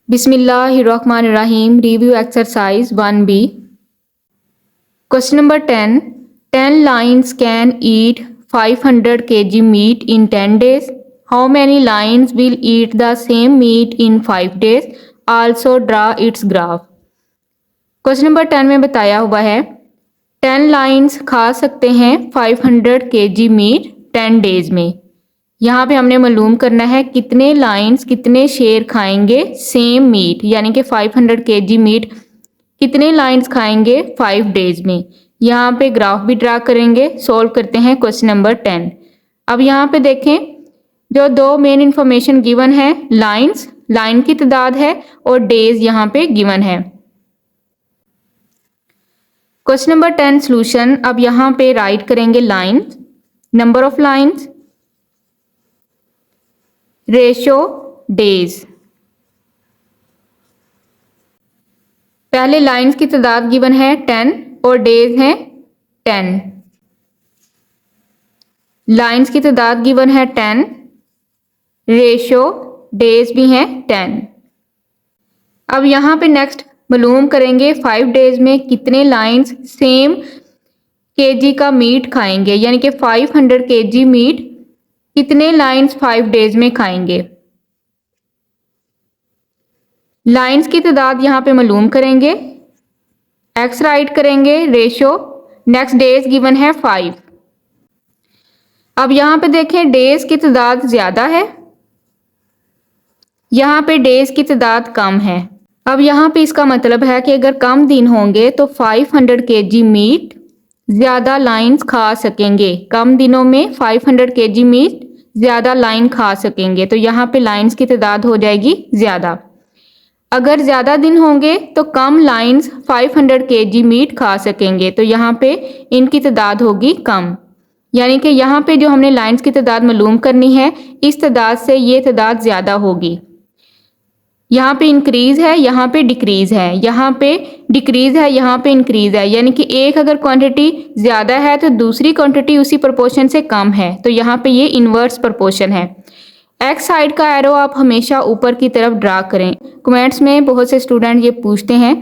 Bismillahirrahmanirrahim. Review exercise 1B. Question number 10. 10 lions can eat 500 kg meat in 10 days. How many lions will eat the same meat in 5 days? Also draw its graph. Question number 10 में बताया हुआ है 10 lines खा सकते हैं 500 kg meet 10 days में। यहाँ पे हमने मालूम करना है कितने लाइन्स कितने शेर खाएंगे सेम मीट, यानी कि 500 kg मीट कितने लाइन्स खाएंगे 5 डेज में। यहाँ पे ग्राफ भी ड्रा करेंगे। सॉल्व करते हैं क्वेश्चन नंबर 10। अब यहाँ पे देखें जो दो मेन इंफॉर्मेशन गिवन है, लाइन की तादाद है और डेज यहाँ पे गिवन है। Question number 10 solution. अब यहाँ पे राइट करेंगे lines, number of lines, ratio days. पहले लाइन्स की तादाद गिवन है 10 और डेज हैं 10। लाइन्स की तादाद गिवन है 10, रेशो डेज भी हैं 10। अब यहाँ पे नेक्स्ट मालूम करेंगे 5 डेज में कितने लाइन्स सेम केजी का मीट खाएंगे, यानी कि 500 kg मीट कितने लाइन्स 5 डेज में खाएंगे। लाइन्स की तादाद यहाँ पे मालूम करेंगे, एक्स राइट करेंगे, रेशो, नेक्स्ट डेज गिवन है 5। अब यहाँ पे देखें डेज की तादाद ज़्यादा है, यहाँ पे डेज की तादाद कम है। अब यहाँ पे इसका मतलब है कि अगर कम दिन होंगे तो 500 kg मीट ज़्यादा लाइन्स खा सकेंगे। कम दिनों में 500 kg मीट ज़्यादा लाइन खा सकेंगे, तो यहाँ पे लाइन्स की तादाद हो जाएगी ज़्यादा। अगर ज़्यादा दिन होंगे तो कम लाइन्स 500 kg मीट खा सकेंगे, तो यहाँ पे इनकी तादाद होगी कम। यानी कि यहाँ पे जो हमने लाइन्स की तादाद मालूम करनी है, इस तादाद से ये तादाद ज़्यादा होगी। यहाँ पे इंक्रीज़ है, यहाँ पे डिक्रीज़ है, यहाँ पे डिक्रीज़ है, यहाँ पे इंक्रीज़ है। यानी कि एक अगर क्वांटिटी ज़्यादा है तो दूसरी क्वांटिटी उसी प्रोपोर्शन से कम है, तो यहाँ पे ये इन्वर्स प्रोपोर्शन है। एक्स साइड का एरो आप हमेशा ऊपर की तरफ ड्रा करें। कमेंट्स में बहुत से स्टूडेंट ये पूछते हैं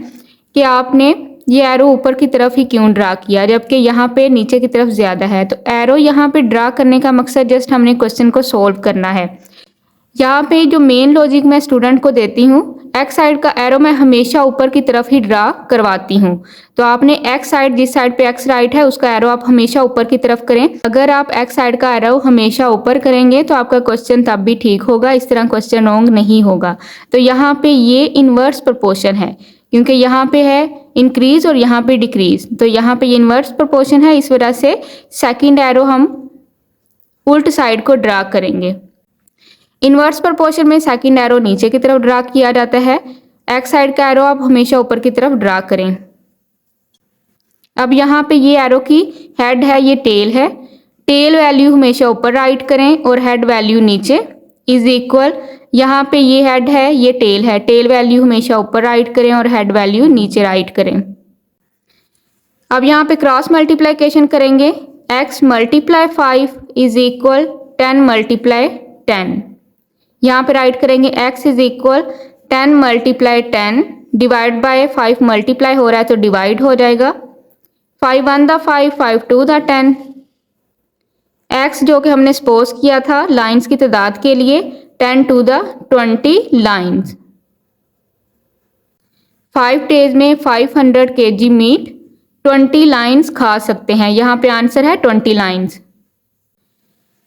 कि आपने ये एरो ऊपर की तरफ ही क्यों ड्रा किया जबकि यहाँ पे नीचे की तरफ ज़्यादा है। तो एरो यहाँ पे ड्रा करने का मकसद जस्ट हमने क्वेश्चन को सॉल्व करना है। यहाँ पे जो मेन लॉजिक मैं स्टूडेंट को देती हूँ, एक्स साइड का एरो मैं हमेशा ऊपर की तरफ ही ड्रा करवाती हूँ। तो आपने एक्स साइड, जिस साइड पे एक्स राइट है उसका एरो आप हमेशा ऊपर की तरफ करें। अगर आप एक्स साइड का एरो हमेशा ऊपर करेंगे तो आपका क्वेश्चन तब भी ठीक होगा, इस तरह क्वेश्चन रॉन्ग नहीं होगा। तो यहाँ पे ये इन्वर्स प्रोपोर्शन है, क्योंकि यहाँ पे है इंक्रीज और यहाँ पे डिक्रीज, तो यहाँ पे ये इन्वर्स प्रोपोर्शन है। इस वजह से सेकंड एरो हम उल्ट साइड को ड्रा करेंगे। इन्वर्स प्रोपोर्शन में सेकंड एरो नीचे की तरफ ड्रा किया जाता है, एक्स साइड का एरो आप हमेशा ऊपर की तरफ ड्रा करें। अब यहाँ पे ये एरो की हेड है, ये टेल है। टेल वैल्यू हमेशा ऊपर राइट करें और हेड वैल्यू नीचे इज इक्वल। यहाँ पे ये हेड है, ये टेल है, टेल वैल्यू हमेशा ऊपर राइट करें और हेड वैल्यू नीचे राइट करें। अब यहाँ पे क्रॉस मल्टीप्लिकेशन करेंगे, x multiply 5 is equal 10 multiply 10। यहाँ पे राइट करेंगे x is equal 10 multiply 10 divide by 5 multiply हो रहा है तो डिवाइड हो जाएगा। 5 1 द 5, 5 2 द 10। x जो कि हमने सपोज किया था लाइंस की तादाद के लिए 10 टू द 20 लाइंस। 5 डेज में 500 kg मीट 20 लाइंस खा सकते हैं। यहाँ पे आंसर है 20 लाइंस।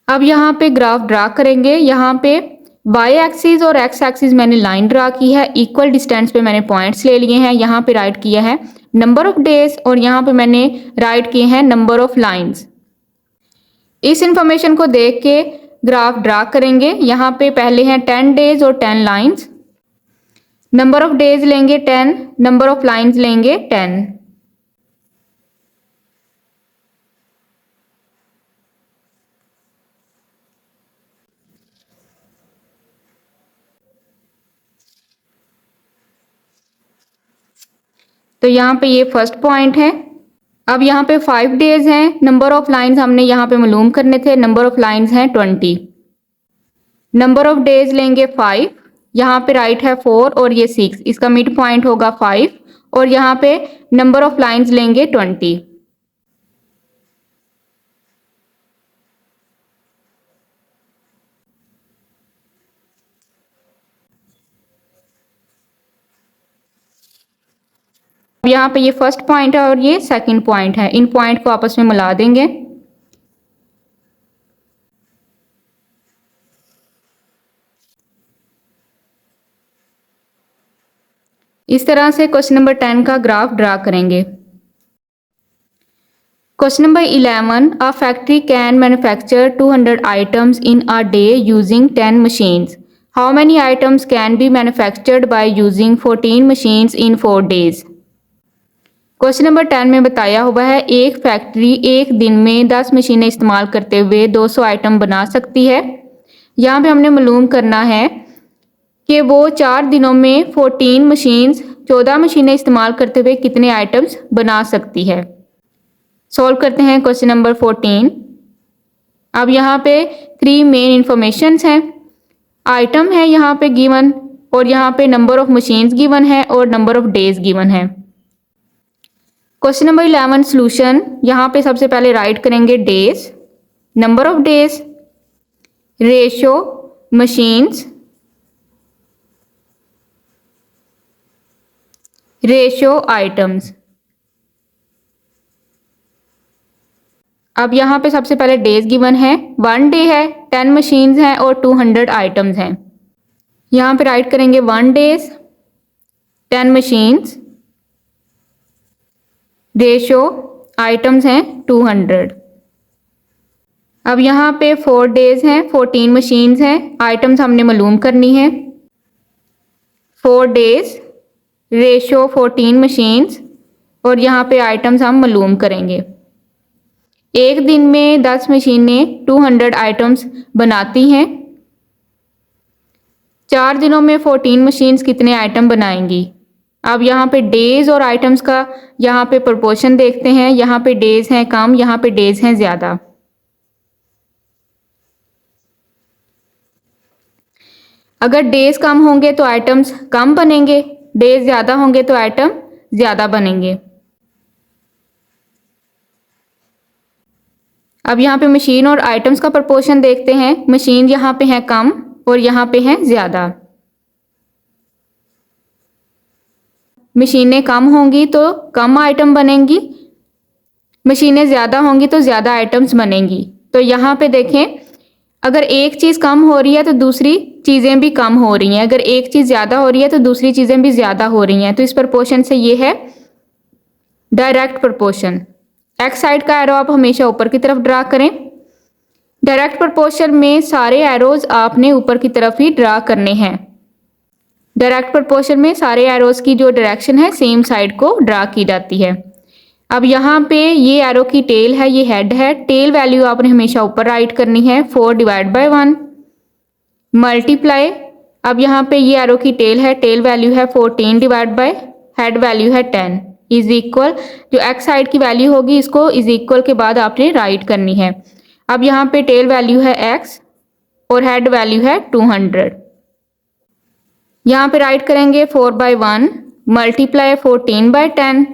अब यहाँ पे ग्राफ ड्रा करेंगे। यहाँ पे वाई एक्सिस और एक्स एक्सिस मैंने लाइन ड्रा की है, इक्वल डिस्टेंस पे मैंने पॉइंट्स ले लिए हैं। यहाँ पे राइट किया है नंबर ऑफ डेज और यहाँ पे मैंने राइट किए हैं नंबर ऑफ लाइंस। इस इंफॉर्मेशन को देख के ग्राफ ड्रा करेंगे। यहाँ पे पहले हैं 10 डेज और 10 लाइंस। नंबर ऑफ डेज लेंगे 10, नंबर ऑफ लाइंस लेंगे 10। तो यहाँ पे ये फर्स्ट पॉइंट है। अब यहाँ पे 5 डेज हैं, नंबर ऑफ लाइंस हमने यहाँ पे मालूम करने थे, नंबर ऑफ लाइंस हैं 20। नंबर ऑफ डेज लेंगे 5, यहाँ पे राइट है 4 और ये 6, इसका मिड पॉइंट होगा 5 और यहाँ पे नंबर ऑफ लाइंस लेंगे 20। यहाँ पे ये फर्स्ट पॉइंट है और ये सेकंड पॉइंट है, इन पॉइंट को आपस में मिला देंगे। इस तरह से क्वेश्चन नंबर 10 का ग्राफ ड्रा करेंगे। Question number 11, a factory can manufacture 200 items in a day using 10 machines. How many items can be manufactured by using 14 machines in 4 days. Question number 10 में बताया हुआ है एक फैक्ट्री एक दिन में 10 मशीनें इस्तेमाल करते हुए 200 आइटम बना सकती है। यहाँ पे हमने मालूम करना है कि वो 4 दिनों में 14 मशीनें इस्तेमाल करते हुए कितने आइटम्स बना सकती है। सॉल्व करते हैं क्वेश्चन नंबर 14। अब यहाँ पे 3 मेन इंफॉर्मेशंस हैं। आइटम है यहाँ पे गिवन और यहाँ पे नंबर ऑफ मशीन्स गिवन है और नंबर ऑफ डेज गिवन है। क्वेश्चन नंबर 11 सॉल्यूशन, यहाँ पे सबसे पहले राइट करेंगे days, number of days, ratio machines, ratio items. अब यहाँ पे सबसे पहले डेज गिवन है, 1 डे है, 10 मशीन्स हैं और 200 आइटम्स हैं। यहाँ पे राइट करेंगे 1 डेज, 10 मशीन्स, रेशियो आइटम्स हैं 200। अब यहाँ पे 4 डेज हैं, 14 मशीन्स हैं, आइटम्स हमने मालूम करनी है। 4 डेज, रेशियो 14 मशीन्स और यहाँ पे आइटम्स हम मालूम करेंगे। एक दिन में 10 मशीनें 200 आइटम्स बनाती हैं। 4 दिनों में 14 मशीन्स कितने आइटम बनाएंगी। अब यहाँ पे डेज और आइटम्स का यहाँ पे प्रोपोर्शन देखते हैं। यहाँ पे डेज हैं कम, यहाँ पे डेज हैं ज़्यादा। अगर डेज कम होंगे तो आइटम्स कम बनेंगे, डेज ज़्यादा होंगे तो आइटम ज़्यादा बनेंगे। अब यहाँ पे मशीन और आइटम्स का प्रोपोर्शन देखते हैं। मशीन यहाँ पे हैं कम और यहाँ पे हैं ज़्यादा। मशीनें कम होंगी तो कम आइटम बनेंगी, मशीनें ज़्यादा होंगी तो ज़्यादा आइटम्स बनेंगी। तो यहाँ पे देखें, अगर एक चीज़ कम हो रही है तो दूसरी चीज़ें भी कम हो रही हैं, अगर एक चीज़ ज़्यादा हो रही है तो दूसरी चीज़ें भी ज़्यादा हो रही हैं। तो इस प्रोपोर्शन से ये है डायरेक्ट प्रोपोर्शन। एक्स साइड का एरो आप हमेशा ऊपर की तरफ ड्रा करें। डायरेक्ट प्रोपोर्शन में सारे एरोज आपने ऊपर की तरफ ही ड्रा करने हैं। डायरेक्ट प्रोपोर्शन में सारे एरोज की जो डायरेक्शन है सेम साइड को ड्रा की जाती है। अब यहाँ पे ये एरो की टेल है, ये हेड है। टेल वैल्यू आपने हमेशा ऊपर राइट करनी है। 4 डिवाइड बाय 1 मल्टीप्लाई। अब यहाँ पे ये एरो की टेल है, टेल वैल्यू है 14 डिवाइड बाय हेड वैल्यू है 10 इज इक्वल, जो एक्स साइड की वैल्यू होगी इसको इज इक्वल के बाद आपने राइट करनी है। अब यहाँ पे टेल वैल्यू है x और हेड वैल्यू है 200। यहाँ पे राइट करेंगे 4 बाय 1 मल्टीप्लाई 14 बाय 10।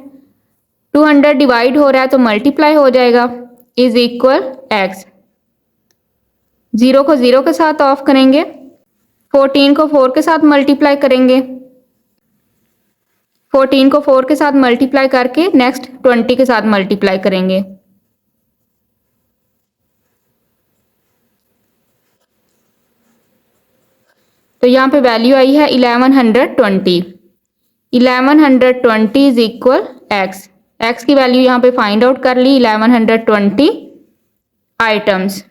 200 डिवाइड हो रहा है तो मल्टीप्लाई हो जाएगा इज इक्वल x। 0 को 0 के साथ ऑफ करेंगे, 14 को 4 के साथ मल्टीप्लाई करेंगे, 14 को 4 के साथ मल्टीप्लाई करके नेक्स्ट 20 के साथ मल्टीप्लाई करेंगे। तो यहाँ पे वैल्यू आई है 1120। 1120 इज इक्वल एक्स। एक्स की वैल्यू यहाँ पे फाइंड आउट कर ली 1120 आइटम्स।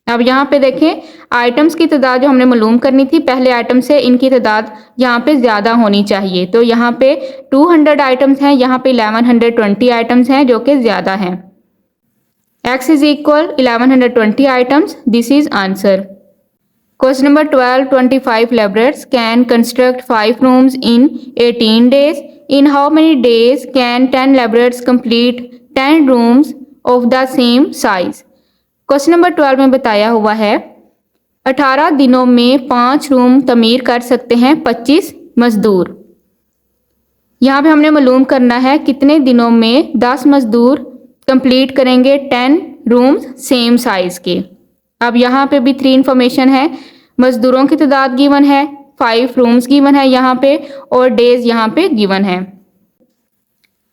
अब यहाँ पे देखें आइटम्स की तादाद जो हमने मालूम करनी थी, पहले आइटम से इनकी तादाद यहाँ पे ज़्यादा होनी चाहिए। तो यहाँ पे 200 आइटम्स हैं, यहाँ पे 1120 आइटम्स हैं जो कि ज़्यादा हैं। x is equal 1120 items, this is answer. Question number 12, 25 laborers can construct 5 rooms in 18 days. In how many days can 10 laborers complete 10 rooms of the same size? Question number 12 में बताया हुआ है 18 दिनों में 5 रूम तमीर कर सकते हैं 25 मजदूर। यहाँ पे हमने मालूम करना है कितने दिनों में 10 मजदूर कंप्लीट करेंगे 10 रूम्स सेम साइज के। अब यहाँ पे भी 3 इंफॉर्मेशन है, मजदूरों की तादाद गिवन है, 5 रूम्स गिवन है यहाँ पे और डेज यहाँ पे गिवन है।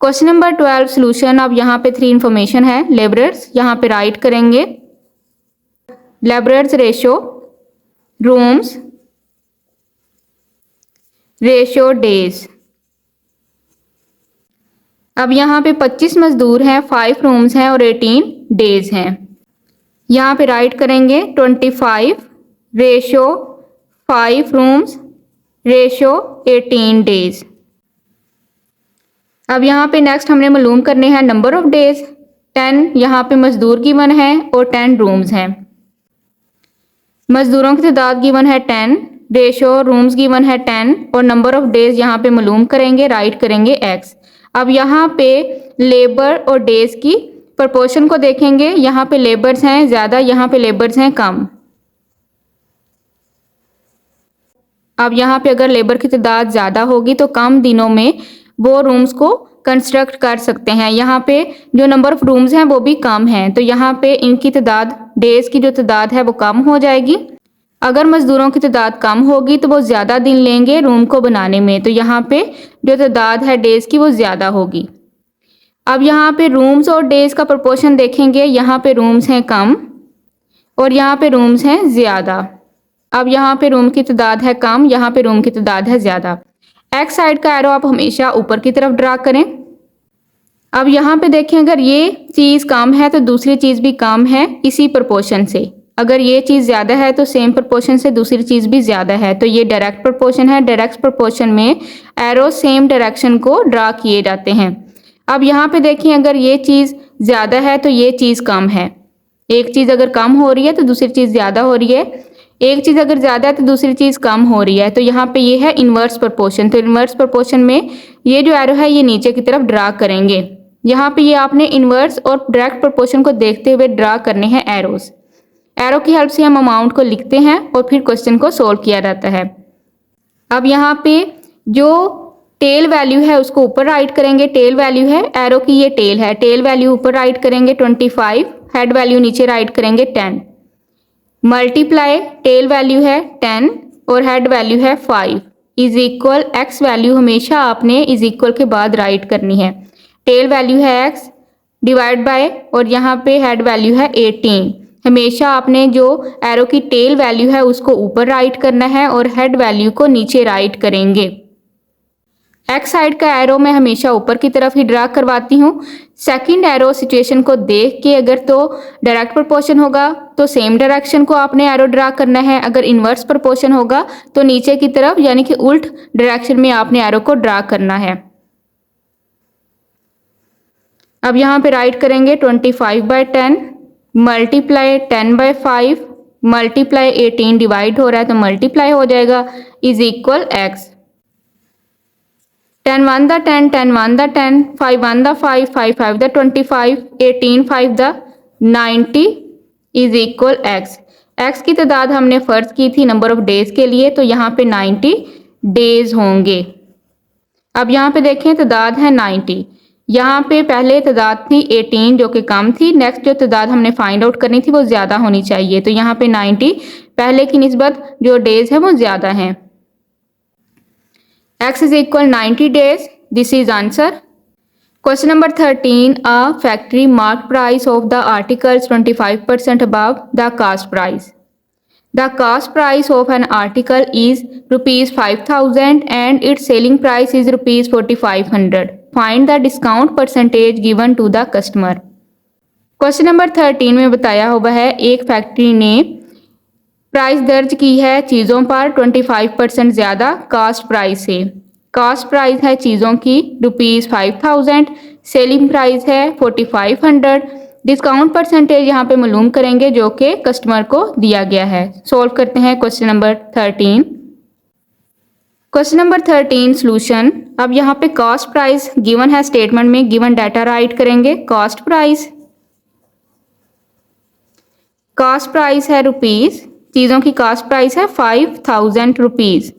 Question number 12 solution. अब यहाँ पे 3 इंफॉर्मेशन है, लेबरर्स यहाँ पे राइट करेंगे, labourers ratio, rooms ratio, days. अब यहाँ पे 25 मजदूर हैं, 5 रूम्स हैं और 18 डेज हैं। यहाँ पे राइट करेंगे 25 रेशो 5 रूम्स रेशो 18 डेज। अब यहाँ पे नेक्स्ट हमने मालूम करने हैं नंबर ऑफ डेज। 10 यहाँ पे मजदूर गिवन है और 10 रूम्स हैं। मजदूरों की तादाद गिवन है 10, रेशो रूम्स गिवन है 10 और नंबर ऑफ डेज यहाँ पे मालूम करेंगे, राइट करेंगे x। अब यहाँ पे लेबर और डेज की प्रोपोर्शन को देखेंगे, यहाँ पे लेबर्स हैं ज़्यादा, यहाँ पे लेबर्स हैं कम। अब यहाँ पे अगर लेबर की तादाद ज़्यादा होगी तो कम दिनों में वो रूम्स को कंस्ट्रक्ट कर सकते हैं। यहाँ पे जो नंबर ऑफ रूम्स हैं वो भी कम हैं, तो यहाँ पे इनकी तादाद, डेज की जो तादाद है वो कम हो जाएगी। अगर मजदूरों की तादाद कम होगी तो वो ज़्यादा दिन लेंगे रूम को बनाने में, तो यहाँ पे जो तादाद है डेज की वो ज़्यादा होगी। अब यहाँ पे रूम्स और डेज का प्रोपोर्शन देखेंगे, यहाँ पे रूम्स हैं कम और यहाँ पे रूम्स हैं ज़्यादा। अब यहाँ पे रूम की तादाद है कम, यहाँ पे रूम की तादाद है ज़्यादा। एक्स साइड का एरो आप हमेशा ऊपर की तरफ ड्रा करें। अब यहाँ पे देखें, अगर ये चीज़ कम है तो दूसरी चीज़ भी कम है इसी प्रोपोर्शन से। अगर ये चीज़ ज़्यादा है तो सेम प्रोपोर्शन से दूसरी चीज़ भी ज़्यादा है, तो ये डायरेक्ट प्रोपोर्शन है। डायरेक्ट प्रोपोर्शन में एरो सेम डायरेक्शन को ड्रा किए जाते हैं। अब यहाँ पे देखें, अगर ये चीज़ ज़्यादा है तो ये चीज़ कम है। एक चीज़ अगर कम हो रही है तो दूसरी चीज़ ज़्यादा हो रही है, एक चीज़ अगर ज़्यादा है तो दूसरी चीज़ कम हो रही है, तो यहाँ पे ये है इन्वर्स प्रोपोर्शन। तो इन्वर्स प्रोपोर्शन में ये जो एरो है ये नीचे की तरफ ड्रा करेंगे। यहाँ पे ये आपने इन्वर्स और डायरेक्ट प्रोपोर्शन को देखते हुए ड्रा करने हैं एरोस। एरो की हेल्प से हम अमाउंट को लिखते हैं और फिर क्वेश्चन को सोल्व किया जाता है। अब यहाँ पे जो टेल वैल्यू है उसको ऊपर राइट करेंगे, टेल वैल्यू है एरो की, ये टेल है, टेल वैल्यू ऊपर राइट करेंगे 25, हेड वैल्यू नीचे राइट करेंगे 10, मल्टीप्लाई टेल वैल्यू है 10 और हेड वैल्यू है 5 इज इक्वल एक्स वैल्यू हमेशा आपने इज इक्वल के बाद राइट करनी है। टेल वैल्यू है x डिवाइड बाय और यहाँ पे हेड वैल्यू है 18। हमेशा आपने जो एरो की टेल वैल्यू है उसको ऊपर राइट करना है और हेड वैल्यू को नीचे राइट करेंगे। एक्स साइड का एरो मैं हमेशा ऊपर की तरफ ही ड्रा करवाती हूँ। सेकंड एरो सिचुएशन को देख के अगर तो डायरेक्ट प्रोपोर्शन होगा तो सेम डायरेक्शन को आपने एरो ड्रा करना है, अगर इन्वर्स प्रोपोर्शन होगा तो नीचे की तरफ यानी कि उल्ट डायरेक्शन में आपने एरो को ड्रा करना है। अब यहाँ पे राइट करेंगे 25/10 मल्टीप्लाई 10/5 मल्टीप्लाई 18 डिवाइड हो रहा है तो मल्टीप्लाई हो जाएगा इज इक्वल x। 10 1 दा 10, 10 1 दा 10, 5 1 दा 5, 5 5 दा 25, 18 5 दा 90 इज इक्वल x। x की तादाद हमने फर्ज की थी नंबर ऑफ डेज के लिए, तो यहाँ पे 90 डेज होंगे। अब यहाँ पे देखें तादाद है 90, यहाँ पे पहले तादाद थी 18 जो कि कम थी, नेक्स्ट जो तादाद हमने फाइंड आउट करनी थी वो ज़्यादा होनी चाहिए, तो यहाँ पे 90 पहले की निस्बत जो डेज है वो ज़्यादा हैं। x is equal 90 days. This is answer. Question number 13. A factory marked price of the articles 25% above the cost price. The cost price of an article is rupees 5,000 and its selling price is rupees 4,500. Find the discount percentage given to the customer. Question number 13 में बताया हुआ है एक factory ने price दर्ज की है चीज़ों पर 25% ज़्यादा कास्ट प्राइस से। कास्ट प्राइस है चीज़ों की रुपीज़ 5,000, सेलिंग प्राइस है 4,500। डिस्काउंट परसेंटेज यहाँ पे मालूम करेंगे जो कि कस्टमर को दिया गया है। सॉल्व करते हैं question number 13। Question number 13 solution. अब यहाँ पे कॉस्ट प्राइस गिवन है, स्टेटमेंट में गिवन डाटा राइट करेंगे। कॉस्ट प्राइस है रुपीज़ चीज़ों की कास्ट प्राइस है 5000 रुपीज़।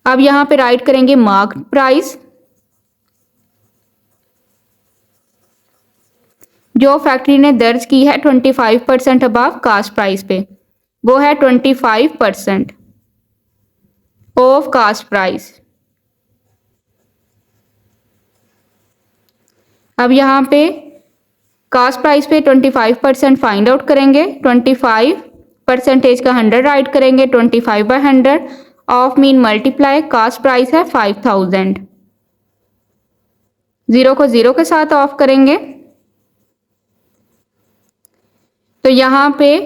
अब यहाँ पे राइट करेंगे मार्क प्राइस, जो फैक्ट्री ने दर्ज की है 25% अबव कास्ट प्राइस पे, वो है 25% ऑफ कास्ट प्राइस। अब यहाँ पे कास्ट प्राइस पे 25% फाइंड आउट करेंगे। 25% का 100 राइट करेंगे। 25/100 of mean multiply, cost price है 5000। 0 को 0 के साथ ऑफ करेंगे तो यहाँ पे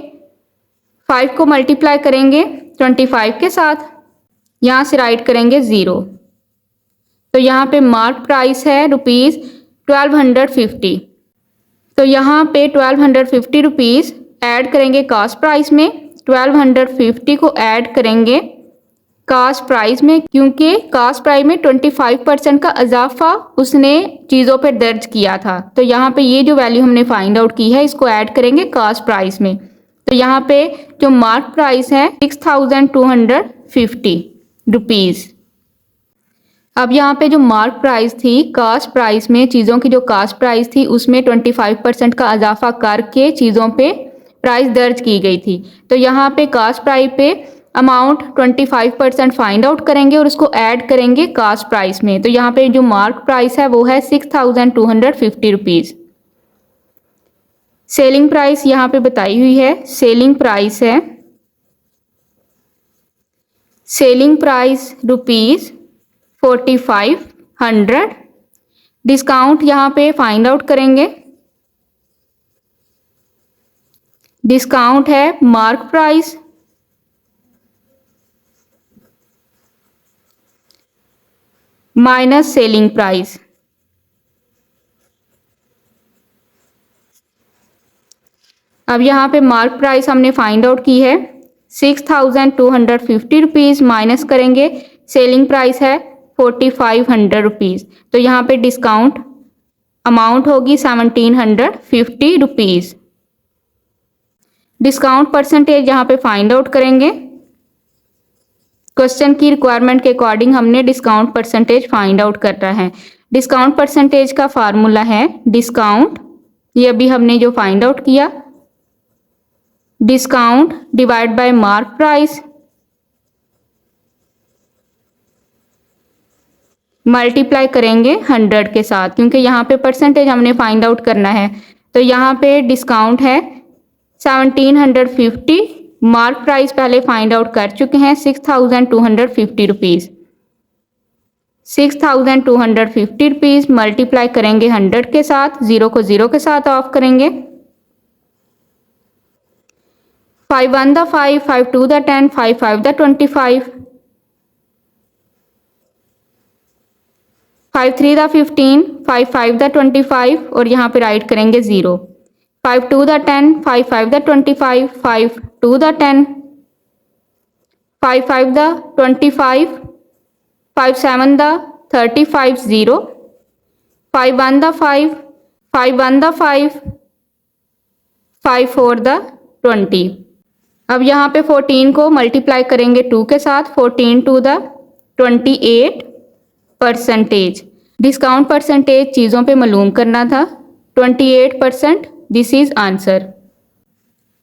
5 को मल्टीप्लाई करेंगे 25 के साथ, यहाँ से राइट करेंगे 0। तो यहाँ पे मार्क प्राइस है ₹1250। तो यहाँ पे 1250 रुपीज़ ऐड करेंगे कास्ट प्राइस में। 1250 को ऐड करेंगे कास्ट प्राइस में, क्योंकि कास्ट प्राइस में 25% का इजाफा उसने चीज़ों पर दर्ज किया था। तो यहाँ पे ये जो वैल्यू हमने फाइंड आउट की है इसको ऐड करेंगे कास्ट प्राइस में। तो यहाँ पे जो मार्क प्राइस है 6250 रुपीज़। अब यहाँ पे जो मार्क प्राइस थी कास्ट प्राइस में, चीज़ों की जो कास्ट प्राइस थी उसमें 25% का इजाफा करके चीज़ों पे प्राइस दर्ज की गई थी। तो यहाँ पे कास्ट प्राइस पे अमाउंट 25% फाइंड आउट करेंगे और उसको ऐड करेंगे कास्ट प्राइस में। तो यहाँ पे जो मार्क प्राइस है वो है 6250 रुपीज़। सेलिंग प्राइस यहाँ पे बताई हुई है। सेलिंग प्राइस है ₹4500। डिस्काउंट यहाँ पे फाइंड आउट करेंगे। डिस्काउंट है mark price minus selling price. अब यहाँ पे मार्क प्राइस हमने फाइंड आउट की है 6250 रुपीज़, माइनस करेंगे सेलिंग प्राइस है 4500 रुपीज़। तो यहाँ पे डिस्काउंट अमाउंट होगी 1750 रुपीज़। डिस्काउंट परसेंटेज यहाँ पे फाइंड आउट करेंगे। क्वेश्चन की रिक्वायरमेंट के अकॉर्डिंग हमने डिस्काउंट परसेंटेज फाइंड आउट करना है। डिस्काउंट परसेंटेज का फार्मूला है डिस्काउंट, ये अभी हमने जो फाइंड आउट किया, discount divide by mark price multiply करेंगे 100 के साथ, क्योंकि यहाँ पे परसेंटेज हमने फाइंड आउट करना है। तो यहाँ पे डिस्काउंट है 1750, मार्क प्राइस पहले फाइंड आउट कर चुके हैं 6250 रुपीज़। 6250 रुपीज़ मल्टीप्लाई करेंगे 100 के साथ, 0 को 0 के साथ ऑफ करेंगे। 5 1 the 5, 5 2 the 10, 5 5 the 25, 5 3 the 15, 5 5 the 25 और यहाँ पे राइट करेंगे 0। 5 2 the 10, 5 5 the 25, 5 2 the 10, 5 5 the 25, 5 7 the 35, 0, 5 1 the 5, 5 1 the 5, 5 4 the 20। अब यहाँ पे 14 को मल्टीप्लाई करेंगे 2 के साथ, 14 टू द 28%। डिस्काउंट परसेंटेज चीज़ों पे मालूम करना था, 28%। This is answer.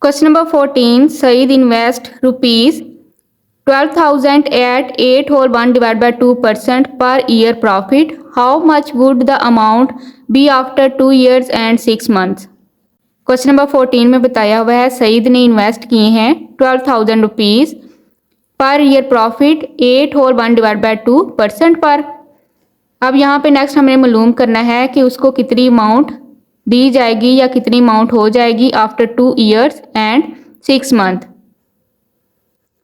Question number 14, Saeed invest ₹12,000 at 8 whole 1 divide by 2% per year profit. How much would the amount be after 2 years and 6 months। Question number 14 में बताया हुआ है सईद ने इन्वेस्ट किए हैं 12,000 rupees per year profit 8 whole 1 divide by 2% पर। अब यहाँ पे नेक्स्ट हमें मालूम करना है कि उसको कितनी अमाउंट दी जाएगी या कितनी अमाउंट हो जाएगी after 2 years and 6 month।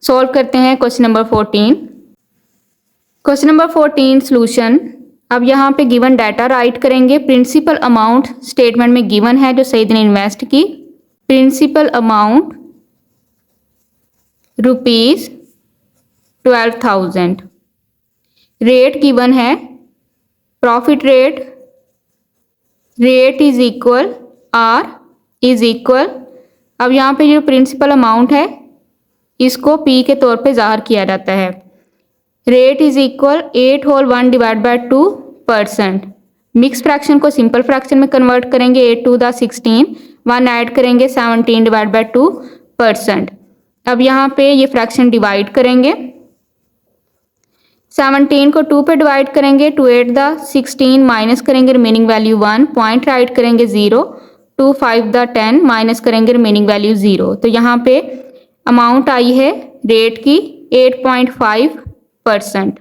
Solve करते हैं question number 14। Question number 14 solution. अब यहाँ पे गिवन डाटा राइट करेंगे। प्रिंसिपल अमाउंट स्टेटमेंट में गिवन है जो सईद ने इन्वेस्ट की। Principal amount ₹12,000। रेट गिवन है, profit rate is equal R is equal. अब यहाँ पे जो प्रिंसिपल अमाउंट है इसको P के तौर पे ज़ाहिर किया जाता है। Rate is equal 8 whole 1 divide by 2%। Mix fraction को सिंपल फ्रैक्शन में कन्वर्ट करेंगे 8 टू द 16, 1 ऐड करेंगे 17 डिवाइड बाय 2%। अब यहाँ पे ये फ्रैक्शन डिवाइड करेंगे, 17 को 2 पे डिवाइड करेंगे, 2 8 द 16 माइनस करेंगे रिमेनिंग वैल्यू 1, पॉइंट राइट करेंगे 0, 2 5 द 10 माइनस करेंगे रिमेनिंग वैल्यू 0। तो यहाँ पे अमाउंट आई है रेट की 8.5%।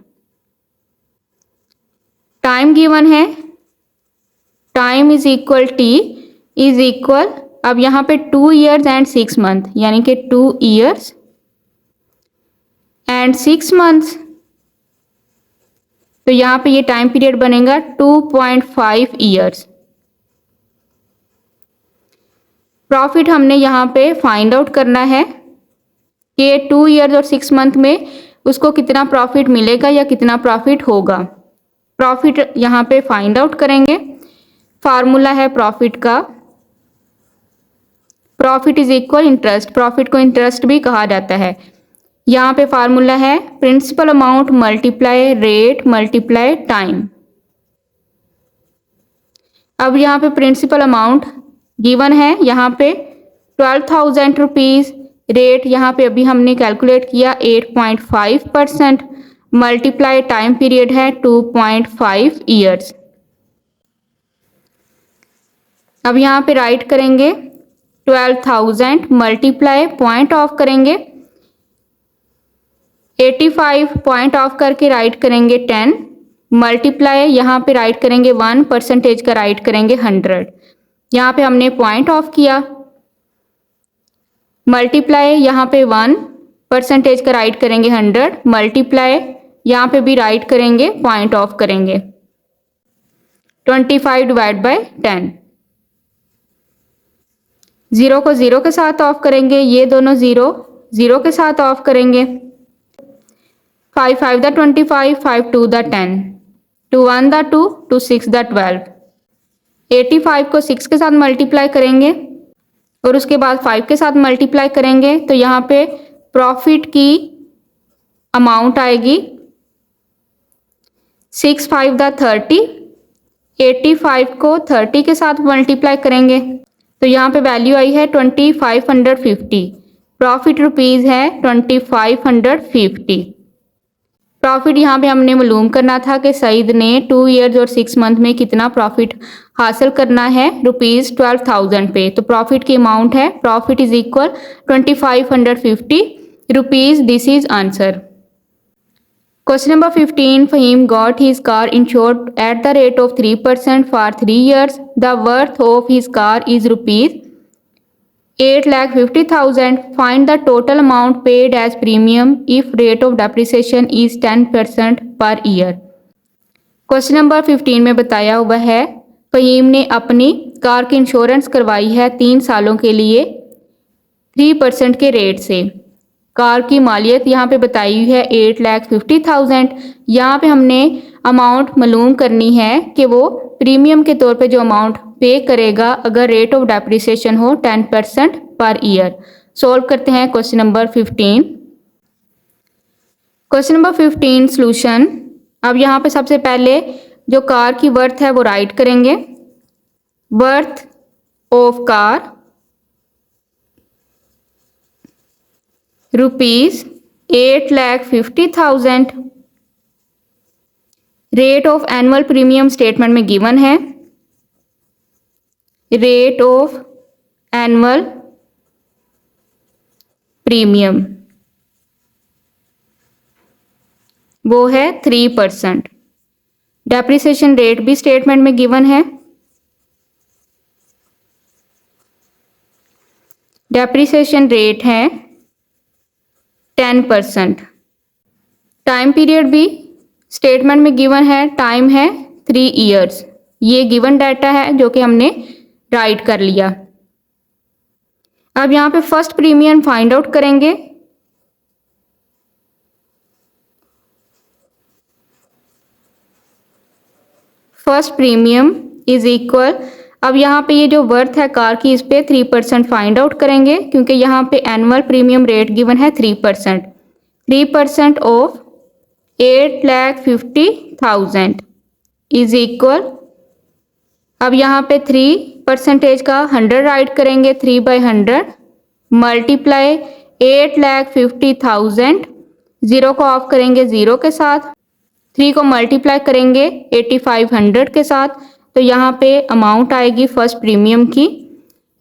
टाइम गिवन है, time is equal T is equal, अब यहाँ पे 2 ईयर्स एंड 6 मंथ, यानी कि 2 ईयर्स एंड 6 मंथ्स। तो यहाँ पे ये टाइम पीरियड बनेगा 2.5 ईयर्स। प्रॉफिट हमने यहाँ पे फाइंड आउट करना है कि 2 ईयर्स और 6 मंथ में उसको कितना प्रॉफिट मिलेगा या कितना प्रॉफिट होगा। प्रॉफिट यहाँ पे फाइंड आउट करेंगे। फार्मूला है प्रॉफिट का, profit is equal interest, profit को इंटरेस्ट भी कहा जाता है। यहाँ पे फार्मूला है principal amount multiply rate multiply time. अब यहाँ पे प्रिंसिपल अमाउंट गिवन है, यहाँ पे 12,000 रुपीज़, रेट यहाँ पे अभी हमने कैलकुलेट किया 8.5%, मल्टीप्लाई टाइम पीरियड है 2.5 ईयर्स। अब यहाँ पे राइट करेंगे 12,000 मल्टीप्लाई पॉइंट ऑफ करेंगे 85, पॉइंट ऑफ करके राइट करेंगे 10, मल्टीप्लाई यहाँ पे राइट करेंगे 1, परसेंटेज का राइट करेंगे 100। यहाँ पे हमने पॉइंट ऑफ किया, मल्टीप्लाई यहाँ पे 1, परसेंटेज का राइट करेंगे 100, मल्टीप्लाई यहाँ पे भी राइट करेंगे पॉइंट ऑफ करेंगे 25 डिवाइड बाय 10। 0 को 0 के साथ ऑफ करेंगे, ये दोनों 0 0 के साथ ऑफ करेंगे। 5 5 द 25, 5 2 द 10, 2 1 द 2, 2 6 द 12। 85 को 6 के साथ मल्टीप्लाई करेंगे और उसके बाद 5 के साथ मल्टीप्लाई करेंगे, तो यहाँ पे प्रॉफिट की अमाउंट आएगी 6 5 द 30। 85 को 30 के साथ मल्टीप्लाई करेंगे तो यहाँ पे वैल्यू आई है 2550। प्रॉफिट रुपीज़ है 2550। प्रॉफिट यहाँ पे हमने मालूम करना था कि सईद ने 2 ईयर्स और 6 मंथ में कितना प्रॉफिट हासिल करना है रुपीज़ 12,000 पे। तो प्रॉफिट की अमाउंट है, profit is equal 2550 rupees. This is answer. Question number 15. Fahim got his car insured at the rate of 3% for 3 years. The worth of his car is rupees 8,50,000. Find the total amount paid as premium if rate of depreciation is 10% per year. Question number 15 में बताया हुआ है फहीम ने अपनी car की insurance करवाई है 3 सालों के लिए 3% के रेट से। कार की मालियत यहाँ पे बताई हुई है 8,50,000। यहाँ पे हमने अमाउंट मालूम करनी है कि वो प्रीमियम के तौर पे जो अमाउंट पे करेगा अगर रेट ऑफ डेप्रिसिएशन हो 10% पर ईयर। सॉल्व करते हैं question number 15। Question number 15 solution. अब यहाँ पे सबसे पहले जो कार की वर्थ है वो राइट करेंगे। Worth of car rupees 8,50,000। Rate of annual premium statement में गिवन है। रेट ऑफ एनुअल प्रीमियम वो है 3%। डेप्रिसिएशन रेट भी स्टेटमेंट में गिवन है। डेप्रिसिएशन रेट है 10%। टाइम पीरियड भी स्टेटमेंट में गिवन है, टाइम है 3 ईयर्स। ये गिवन डाटा है जो कि हमने राइट कर लिया। अब यहाँ पे फर्स्ट प्रीमियम फाइंड आउट करेंगे। फर्स्ट प्रीमियम इज इक्वल, अब यहाँ पे ये जो वर्थ है कार की, इस पे 3% फाइंड आउट करेंगे क्योंकि यहाँ पे एनुअल प्रीमियम रेट गिवन है 3%। 3% ऑफ 8,50,000 इज इक्वल, अब यहाँ पे 3% का 100 राइट करेंगे, 3/100 मल्टीप्लाई 8,50,000, 0 को ऑफ करेंगे 0 के साथ, 3 को मल्टीप्लाई करेंगे 8,500 के साथ, तो यहाँ पे अमाउंट आएगी फर्स्ट प्रीमियम की।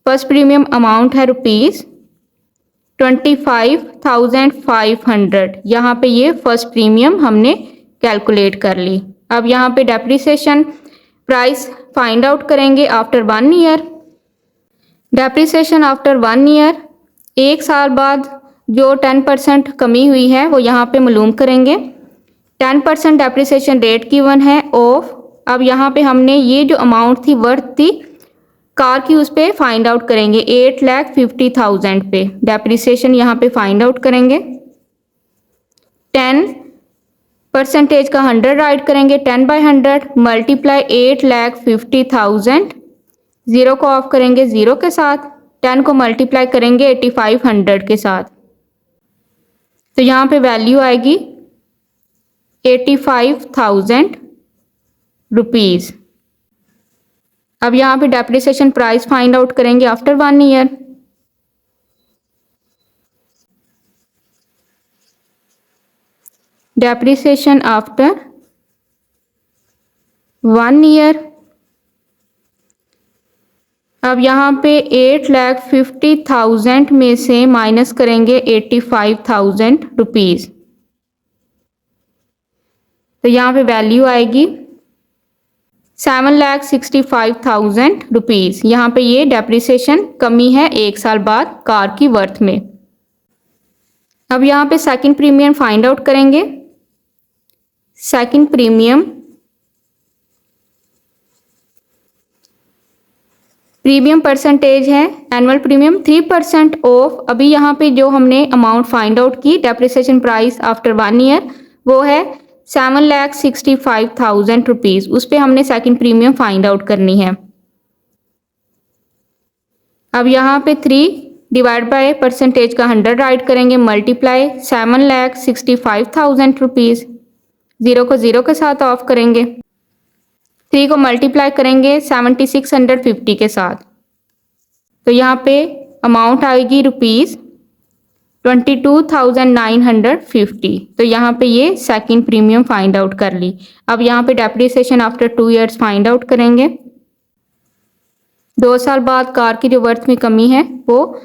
फर्स्ट प्रीमियम अमाउंट है ₹25,500। यहाँ पे ये फर्स्ट प्रीमियम हमने कैलकुलेट कर ली। अब यहाँ पे डेप्रिसिएशन प्राइस फाइंड आउट करेंगे after 1 year. Depreciation after 1 year, 1 साल बाद जो 10% कमी हुई है वो यहाँ पे मालूम करेंगे। 10% डेप्रिसिएशन रेट गिवन है ऑफ, अब यहाँ पे हमने ये जो अमाउंट थी वर्थ थी कार की, उस पे फाइंड आउट करेंगे 8,50,000 पे डेप्रिसिएशन यहाँ पे फाइंड आउट करेंगे। 10% का 100 राइट करेंगे, 10/100 मल्टीप्लाई 8,50,000, 0 को ऑफ करेंगे 0 के साथ, 10 को मल्टीप्लाई करेंगे 8,500 के साथ, तो यहाँ पे वैल्यू आएगी 85,000 रुपीज़। अब यहाँ पे डेप्रिसिएशन प्राइस फाइंड आउट करेंगे after 1 year. Depreciation after 1 year, अब यहाँ पे 8,50,000 में से माइनस करेंगे 85,000 रुपीज़, तो यहाँ पे वैल्यू आएगी 7,65,000 रुपीज़। यहाँ पे ये डेप्रिसिएशन कमी है 1 साल बाद कार की वर्थ में। अब यहाँ पे सेकंड प्रीमियम फाइंड आउट करेंगे। सेकंड प्रीमियम परसेंटेज है एनुअल प्रीमियम 3% ऑफ, अभी यहाँ पे जो हमने अमाउंट फाइंड आउट की डेप्रिसिएशन प्राइस आफ्टर 1 ईयर वो है 7,65,000 रुपीज़, उस पर हमने सेकंड प्रीमियम फाइंड आउट करनी है। अब यहाँ पे 3 डिवाइड बाय परसेंटेज का 100 राइट करेंगे, मल्टीप्लाई 7,65,000 रुपीज़, 0 को 0 के साथ ऑफ करेंगे, 3 को मल्टीप्लाई करेंगे 7,650 के साथ, तो यहाँ पे अमाउंट आएगी ₹22,950, तो यहाँ पे ये सेकंड प्रीमियम फाइंड आउट कर ली। अब यहाँ पे depreciation after 2 years find out करेंगे। 2 साल बाद कार की जो वर्थ में कमी है वो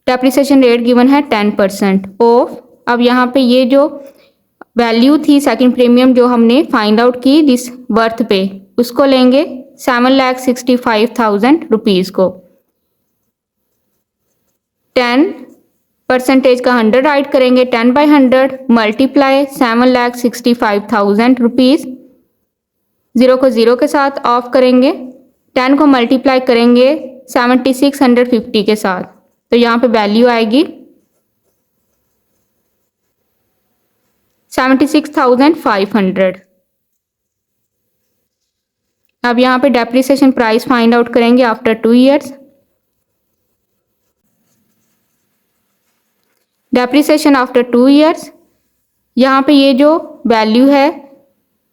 डेप्रिसिएशन रेट गिवन है 10% ऑफ, अब यहाँ पे ये जो वैल्यू थी सेकंड प्रीमियम जो हमने फाइंड आउट की जिस वर्थ पे, उसको लेंगे 7,65,000 रुपीज़ को, 10% का 100 राइट करेंगे, 10/100 मल्टीप्लाई 7,65,000 रुपीज़, 0 को 0 के साथ ऑफ करेंगे, 10 को मल्टीप्लाई करेंगे 7,650 के साथ, तो यहाँ पे वैल्यू आएगी 76,500। अब यहाँ पे डेप्रिसिएशन प्राइस फाइंड आउट करेंगे after 2 years. Depreciation after 2 years, यहाँ पे ये जो वैल्यू है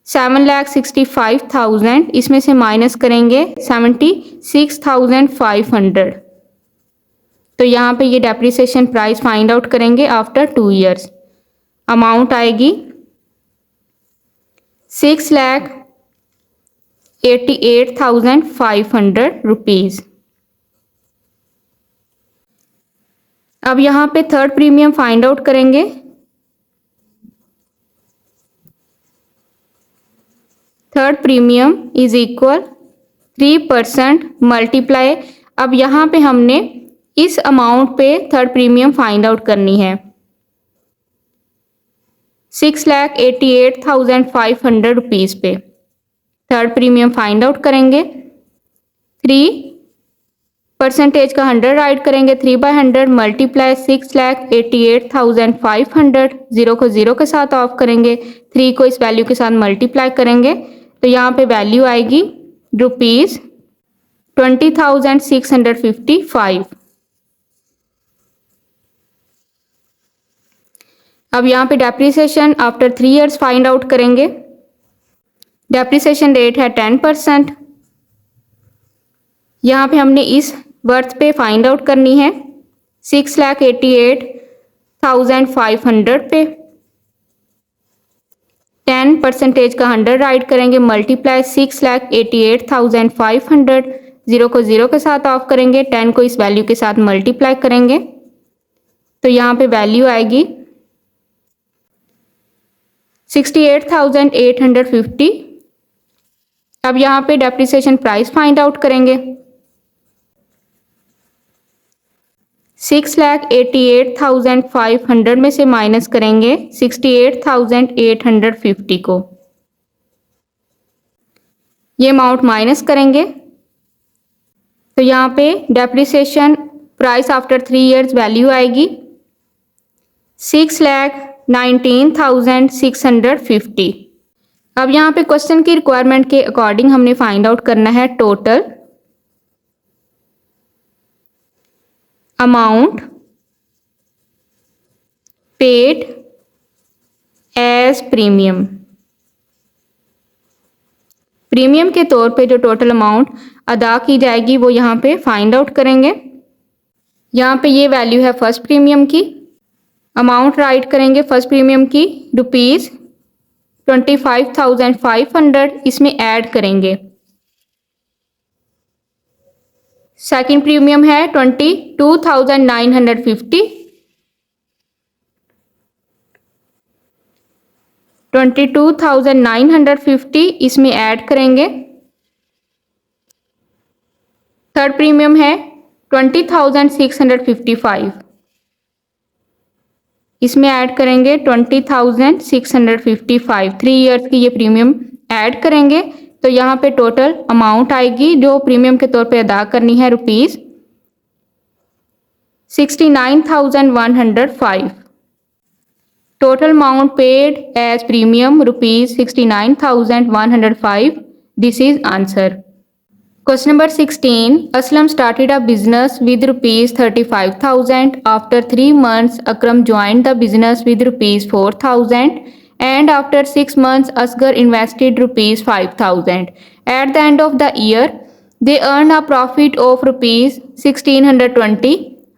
7,65,000, इसमें से माइनस करेंगे 76,500, तो यहाँ पे ये डेप्रिसिएशन प्राइस फाइंड आउट करेंगे आफ्टर 2 इयर्स। अमाउंट आएगी 6,88,500 रुपीज़। अब यहाँ पे थर्ड प्रीमियम फाइंड आउट करेंगे। Third premium is equal 3% multiply, अब यहाँ पे हमने इस अमाउंट पे थर्ड प्रीमियम फाइंड आउट करनी है 6,88,500 रुपीज़ पे थर्ड प्रीमियम फाइंड आउट करेंगे। 3% का 100 राइट करेंगे, 3/100 मल्टीप्लाई 6,88,500, 0 को 0 के साथ ऑफ करेंगे, 3 को इस वैल्यू के साथ मल्टीप्लाई करेंगे, तो यहाँ पे वैल्यू आएगी 20,655। अब यहाँ पे depreciation after 3 years find out करेंगे। डेप्रिसिएशन रेट है 10%। यहाँ पे हमने इस वर्थ पे फाइंड आउट करनी है 6,88,500 पे। 10% का 100 राइट करेंगे, मल्टीप्लाई 6,88,500। 0 को 0 के साथ ऑफ करेंगे, 10 को इस वैल्यू के साथ मल्टीप्लाई करेंगे तो यहाँ पे वैल्यू आएगी 68,850। अब यहाँ पे डेप्रिसिएशन प्राइस फाइंड आउट करेंगे। 6,88,500 में से माइनस करेंगे 68,850 को। ये अमाउंट माइनस करेंगे तो यहाँ पे depreciation price after 3 years value आएगी 6,19,650। अब यहाँ पे क्वेश्चन की रिक्वायरमेंट के अकॉर्डिंग हमने फाइंड आउट करना है total amount paid as premium. Premium के तौर पे जो टोटल अमाउंट अदा की जाएगी वो यहाँ पे फाइंड आउट करेंगे। यहाँ पे ये वैल्यू है फर्स्ट प्रीमियम की। अमाउंट राइट करेंगे फर्स्ट प्रीमियम की ₹25,500, इसमें ऐड करेंगे। सेकंड प्रीमियम है 22,950। 22,950 इसमें ऐड करेंगे। थर्ड प्रीमियम है 20,655, इसमें ऐड करेंगे 20,655। 3 ईयर्स की ये प्रीमियम ऐड करेंगे तो यहाँ पे टोटल अमाउंट आएगी जो प्रीमियम के तौर पे अदा करनी है ₹69,105। Total amount paid as premium ₹69,105। This is answer. Question number 16. Aslam started a business with ₹35,000. After 3 months, Akram joined the business with ₹4,000. And after 6 months, Asghar invested ₹5,000. At the end of the year, they earned a profit of ₹1,620.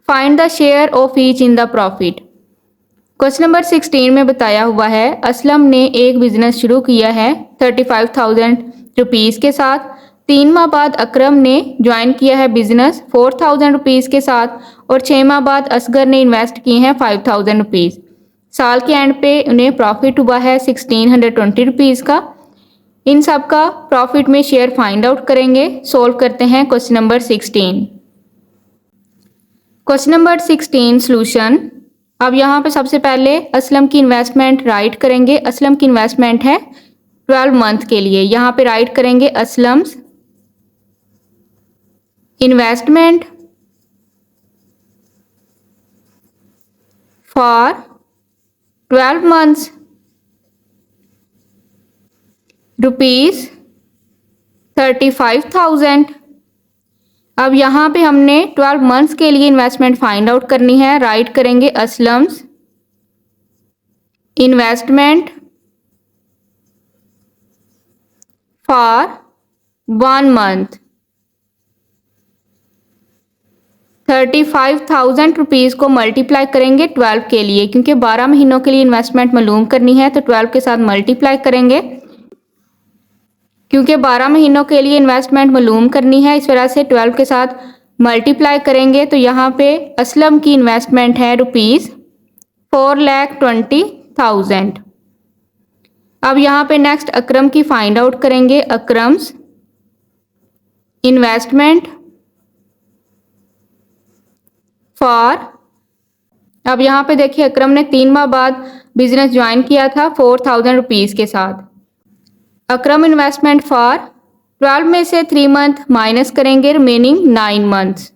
Find the share of each in the profit. Question number 16 में बताया हुआ है असलम ने एक business शुरू किया है 35,000 rupees के साथ। 3 माह बाद अकरम ने ज्वाइन किया है बिजनेस 4,000 रुपीज़ के साथ और 6 माह बाद असगर ने इन्वेस्ट किए हैं 5,000 रुपीज़। साल के एंड पे उन्हें प्रॉफिट हुआ है 1,620 रुपीज़ का। इन सब का प्रॉफिट में शेयर फाइंड आउट करेंगे। सोल्व करते हैं question number 16। Question number 16 solution. अब यहाँ पे सबसे पहले असलम की इन्वेस्टमेंट राइट करेंगे। असलम की इन्वेस्टमेंट है 12 मंथ के लिए। यहाँ पे राइट करेंगे असलम्स इन्वेस्टमेंट फॉर 12 मंथ्स ₹35,000। अब यहाँ पे हमने 12 मंथ्स के लिए इन्वेस्टमेंट फाइंड आउट करनी है। राइट करेंगे Aslam's investment for 1 month. 35,000 rupees को मल्टीप्लाई करेंगे 12 के लिए, क्योंकि 12 महीनों के लिए इन्वेस्टमेंट मालूम करनी है तो 12 के साथ मल्टीप्लाई करेंगे। क्योंकि 12 महीनों के लिए इन्वेस्टमेंट मालूम करनी है इस वजह से 12 के साथ मल्टीप्लाई करेंगे तो यहाँ पे असलम की इन्वेस्टमेंट है ₹4,20,000। अब यहाँ पे नेक्स्ट अकरम की फाइंड आउट करेंगे। अकरम्स इन्वेस्टमेंट फॉर, अब यहाँ पे देखिए अकरम ने 3 माह बाद बिजनेस ज्वाइन किया था 4,000 रुपीज़ के साथ। अकरम इन्वेस्टमेंट फॉर 12 में से 3 मंथ माइनस करेंगे, रिमेनिंग 9 मंथ्स।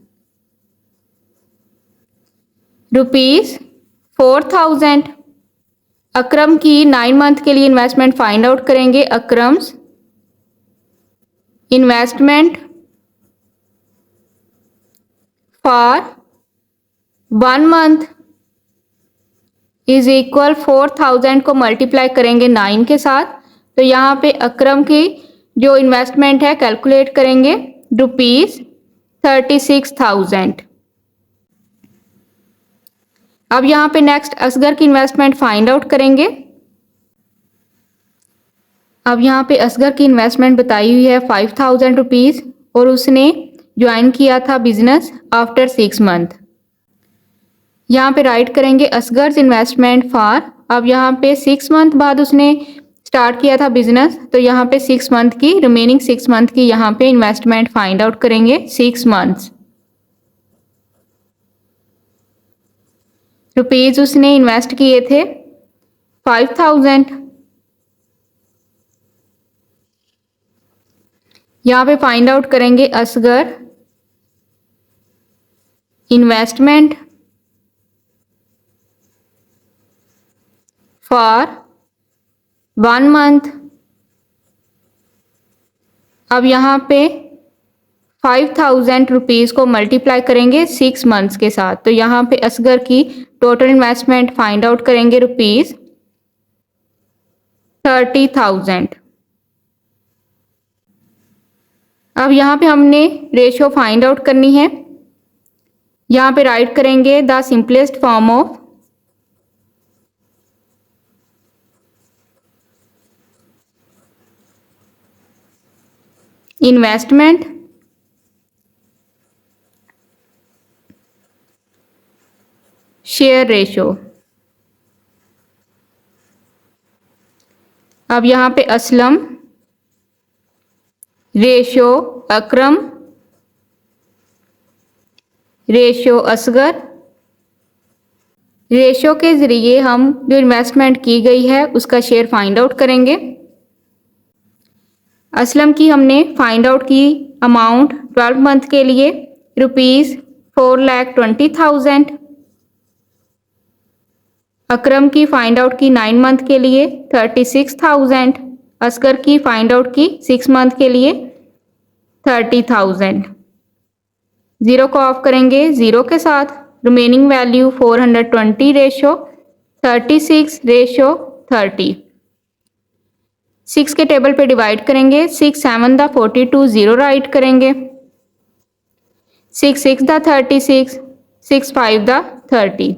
₹4,000 अकरम की 9 मंथ के लिए इन्वेस्टमेंट फाइंड आउट करेंगे। Akram's investment for 1 month is equal 4000 को मल्टीप्लाई करेंगे 9 के साथ। तो यहाँ पे अकरम की जो इन्वेस्टमेंट है कैलकुलेट करेंगे ₹36,000। अब यहाँ पे नेक्स्ट असगर की इन्वेस्टमेंट फाइंड आउट करेंगे। अब यहाँ पे असगर की इन्वेस्टमेंट बताई हुई है ₹5000 और उसने ज्वाइन किया था बिजनेस आफ्टर 6 मंथ। यहाँ पे राइट करेंगे असगर्स इन्वेस्टमेंट फॉर। अब यहाँ पे 6 मंथ बाद उसने स्टार्ट किया था बिजनेस, तो यहाँ पे 6 मंथ की रिमेनिंग 6 मंथ की यहाँ पे इन्वेस्टमेंट फाइंड आउट करेंगे। 6 मंथ्स रुपीज उसने इन्वेस्ट किए थे 5000। यहाँ पे फाइंड आउट करेंगे असगर इन्वेस्टमेंट फॉर 1 मंथ। अब यहाँ पे 5000 रुपीज़ को मल्टीप्लाई करेंगे 6 मंथ्स के साथ। तो यहाँ पे असगर की टोटल इन्वेस्टमेंट फाइंड आउट करेंगे ₹30,000। अब यहाँ पे हमने रेशियो फाइंड आउट करनी है। यहाँ पे राइट करेंगे the simplest form of investment share ratio. अब यहाँ पे असलम रेशो अकरम रेशो असगर। रेशो के ज़रिए हम जो इन्वेस्टमेंट की गई है उसका शेयर फाइंड आउट करेंगे। असलम की हमने फाइंड आउट की अमाउंट 12 मंथ के लिए ₹4,20,000। अकरम की फाइंड आउट की 9 मंथ के लिए 36,000। असगर की फाइंड आउट की 6 मंथ के लिए 30,000। ज़ीरो को ऑफ करेंगे ज़ीरो के साथ। Remaining value 420 ratio 36 ratio 30। 6 के टेबल पे डिवाइड करेंगे। 6 7 दा 42 ज़ीरो राइट करेंगे। 6 6 दा 36 6 5 दा 30।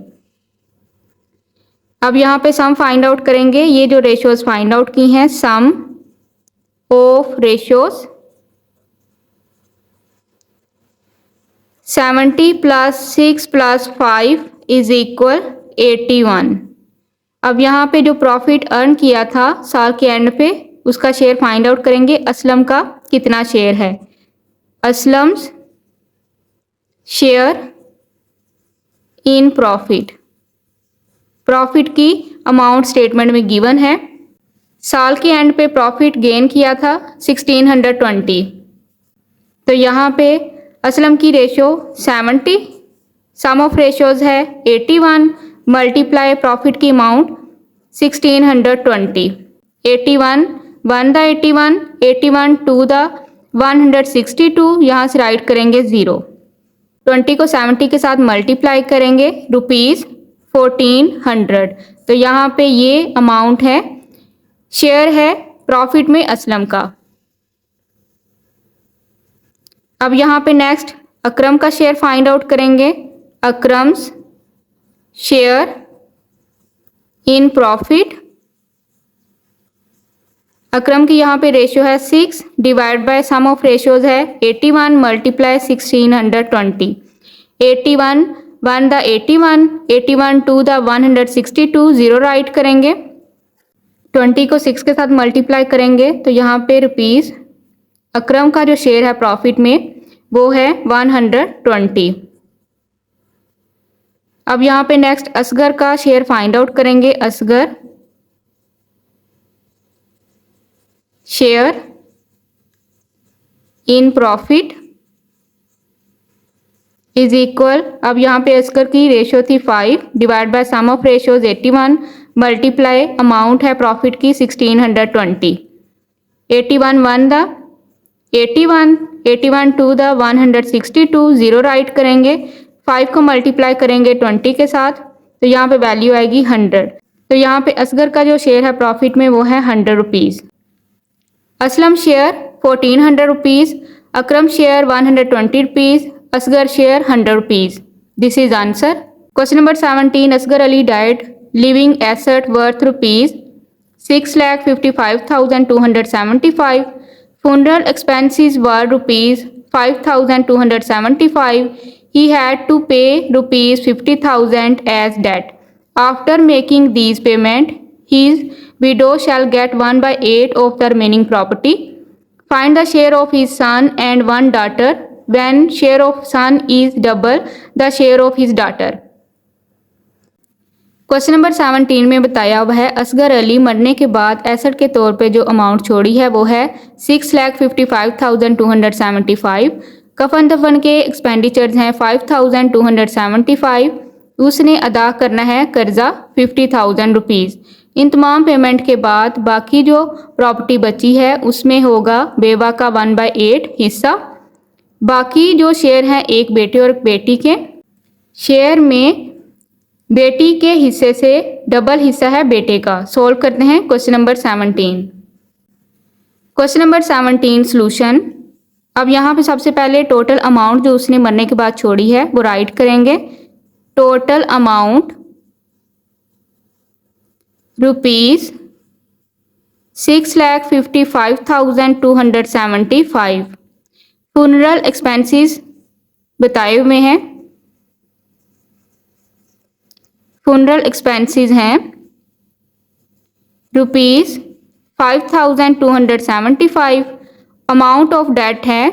अब यहाँ पे सम फाइंड आउट करेंगे। ये जो रेशोज फाइंड आउट की हैं सम ऑफ रेशोज 70 + 6 + 5 इज इक्वल 81। अब यहाँ पे जो प्रॉफिट अर्न किया था साल के एंड पे उसका शेयर फाइंड आउट करेंगे। असलम का कितना शेयर है। Aslam's share in profit. Profit की अमाउंट स्टेटमेंट में गिवन है। साल के एंड पे प्रॉफिट गेन किया था 1620। तो यहाँ पे असलम की रेशो 70, सम ऑफ रेशोज है 81 मल्टीप्लाई प्रॉफिट की अमाउंट 1620। 81 1 दा 81 81 2 दा 162। यहाँ से राइट करेंगे ज़ीरो। 20 को 70 के साथ मल्टीप्लाई करेंगे ₹1400। तो यहाँ पे ये अमाउंट है शेयर है प्रॉफिट में असलम का। अब यहाँ पे नेक्स्ट अकरम का शेयर फाइंड आउट करेंगे। अकरम्स शेयर इन प्रॉफिट। अकरम की यहाँ पे रेशियो है 6 divide by sum of ratios है 81 मल्टीप्लाई 1620। 81 1 दा 81 81 2 दा 162 ज़ीरो राइट करेंगे। 20 को 6 के साथ मल्टीप्लाई करेंगे तो यहाँ पे रुपीज़ अकरम का जो शेयर है प्रॉफिट में वो है 120। अब यहाँ पे नेक्स्ट असगर का शेयर फाइंड आउट करेंगे। Asghar share in profit is equal. अब यहाँ पे असगर की रेशियो थी 5 divide by sum of ratios 81 multiply amount है प्रॉफिट की 1620। 81 1 दा 81 81 टू द 162 0 राइट करेंगे। 5 को मल्टीप्लाई करेंगे 20 के साथ तो यहाँ पे वैल्यू आएगी 100। तो यहाँ पे असगर का जो शेयर है प्रॉफिट में वो है 100 rupees. Aslam share 1400 rupees, Akram share 120 rupees, Asghar share 100 rupees. This is answer. Question number 17, Asghar Ali died living asset worth rupees 6,55,275. Funeral expenses were rupees 5,275. He had to pay rupees 50,000 as debt. After making these payment, his widow shall get 1/8 of the remaining property. Find the share of his son and one daughter when share of son is double the share of his daughter. Question number 17 में बताया हुआ है असगर अली मरने के बाद asset के तौर पे जो अमाउंट छोड़ी है वो है 6,55,275। कफन दफन के एक्सपेंडिचर्स हैं 5,275। उसने अदा करना है कर्जा 50,000 रुपीज़। इन तमाम पेमेंट के बाद बाकी जो प्रॉपर्टी बची है उसमें होगा बेवा का 1/8 हिस्सा। बाकी जो शेयर हैं एक बेटे और एक बेटी के। शेयर में बेटी के हिस्से से डबल हिस्सा है बेटे का। सोल्व करते हैं question number 17। Question number 17 solution. अब यहाँ पे सबसे पहले टोटल अमाउंट जो उसने मरने के बाद छोड़ी है वो राइट करेंगे। Total amount rupees 6,55,275। Funeral expenses बताए हुए हैं। फ्यूनरल एक्सपेंसेस हैं रुपीज़ 5,275। अमाउंट ऑफ डेट है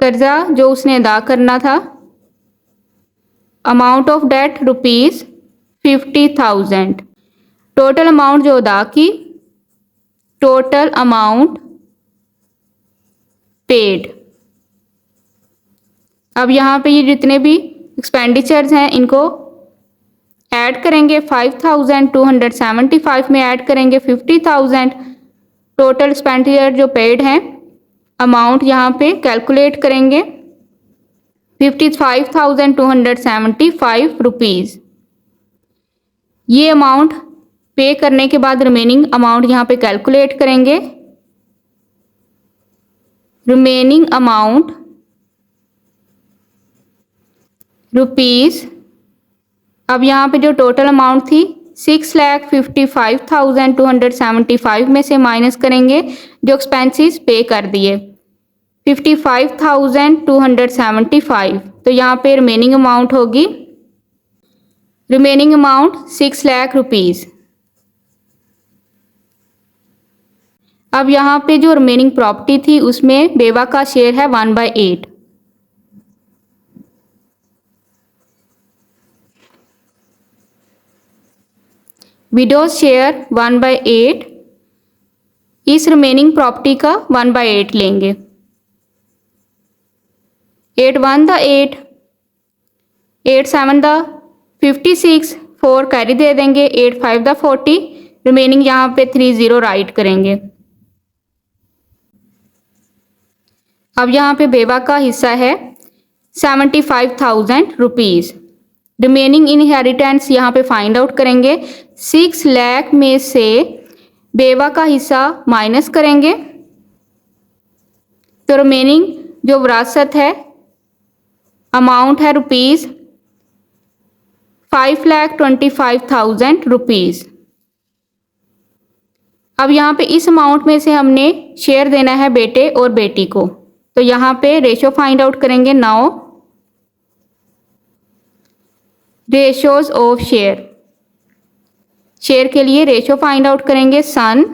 कर्जा जो उसने अदा करना था। Amount of debt rupees 50,000। Total amount जो अदा की, टोटल अमाउंट पेड। अब यहाँ पे ये जितने भी एक्सपेंडिचर्स हैं इनको ऐड करेंगे। 5,275 में ऐड करेंगे 50,000। टोटल एक्सपेंडिचर जो पेड हैं अमाउंट यहाँ पे कैलकुलेट करेंगे 55,275 रुपीज़। ये अमाउंट पे करने के बाद रिमेनिंग अमाउंट यहाँ पे कैलकुलेट करेंगे। रिमेनिंग अमाउंट रुपीज़, अब यहाँ पे जो टोटल अमाउंट थी 6,55,275 में से माइनस करेंगे जो एक्सपेंसेस पे कर दिए 55,275। तो यहाँ पे रिमेनिंग अमाउंट होगी, रिमेनिंग अमाउंट 6 लाख रुपीज़। अब यहाँ पे जो रिमेनिंग प्रॉपर्टी थी उसमें बेवा का शेयर है 1/8। Widows share 1/8। इस रिमेनिंग प्रॉपर्टी का 1/8 लेंगे। 8 1 द 8, 8 7 द 56, 4 कैरी दे देंगे, 8 5 द 40। रिमेनिंग यहाँ पे 30 राइट करेंगे। अब यहाँ पे बेवा का हिस्सा है 75,000 रुपीज़। रिमेनिंग इनहेरिटेंस यहाँ पे फाइंड आउट करेंगे। 6 लाख में से बेवा का हिस्सा माइनस करेंगे तो रिमेनिंग जो विरासत है अमाउंट है रुपीज़ 5,25,000 रुपीज़। अब यहाँ पे इस अमाउंट में से हमने शेयर देना है बेटे और बेटी को, तो यहाँ पे रेशो फाइंड आउट करेंगे। Now ratios of share, share के लिए रेशो फाइंड आउट करेंगे। सन,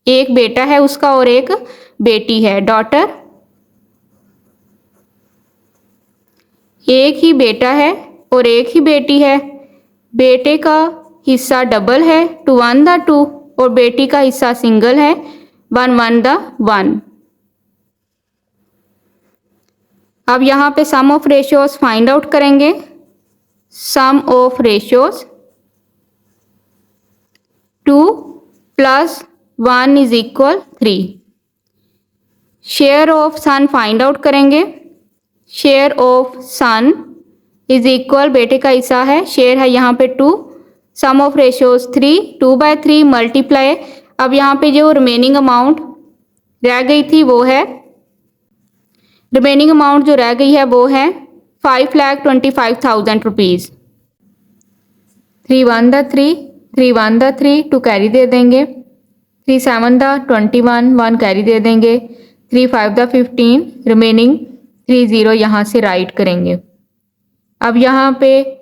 एक बेटा है उसका और एक बेटी है। डॉटर, एक ही बेटा है और एक ही बेटी है। बेटे का हिस्सा डबल है 2 1 द 2 और बेटी का हिस्सा सिंगल है 1 1 द 1। अब यहाँ पे sum of ratios find out करेंगे। Sum of ratios 2 + 1 = 3। Share of son find out करेंगे। Share of son is equal, बेटे का हिस्सा है, शेयर है यहाँ पे 2, सम ऑफ रेशियोज 3, 2/3 मल्टीप्लाई। अब यहाँ पे जो रिमेनिंग अमाउंट रह गई थी वो है, रिमेनिंग अमाउंट जो रह गई है वो है 5,25,000 रुपीज़। 3 1 द 3, 3 1 द 3, 2 कैरी दे देंगे, 3 7 द 21, 1 कैरी दे देंगे, 3 5 द 15, रिमेनिंग 3 0 यहाँ से राइट करेंगे। अब यहाँ पे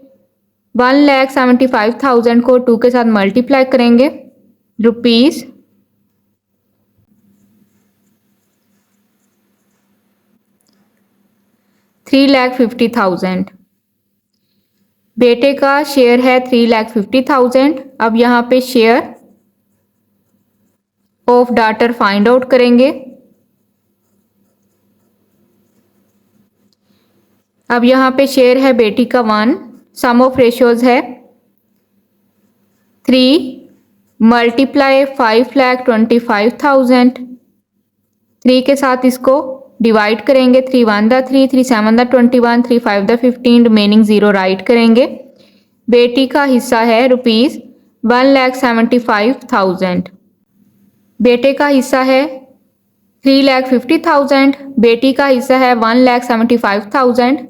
1,75,000 को 2 के साथ मल्टीप्लाई करेंगे, रुपीज़ 3,50,000। बेटे का शेयर है 3,50,000। अब यहाँ पे share of daughter find out करेंगे। अब यहाँ पे शेयर है बेटी का 1, सम ऑफ रेशियोज है 3 मल्टीप्लाई 5,25,000, 3 के साथ इसको डिवाइड करेंगे, 3 1 the 3, 3 7 the 21, 3 5 the 15, remaining 0 right करेंगे। बेटी का हिस्सा है रुपीज़ 1,75,000, बेटे का हिस्सा है 3,50,000, बेटी का हिस्सा है 1,75,000।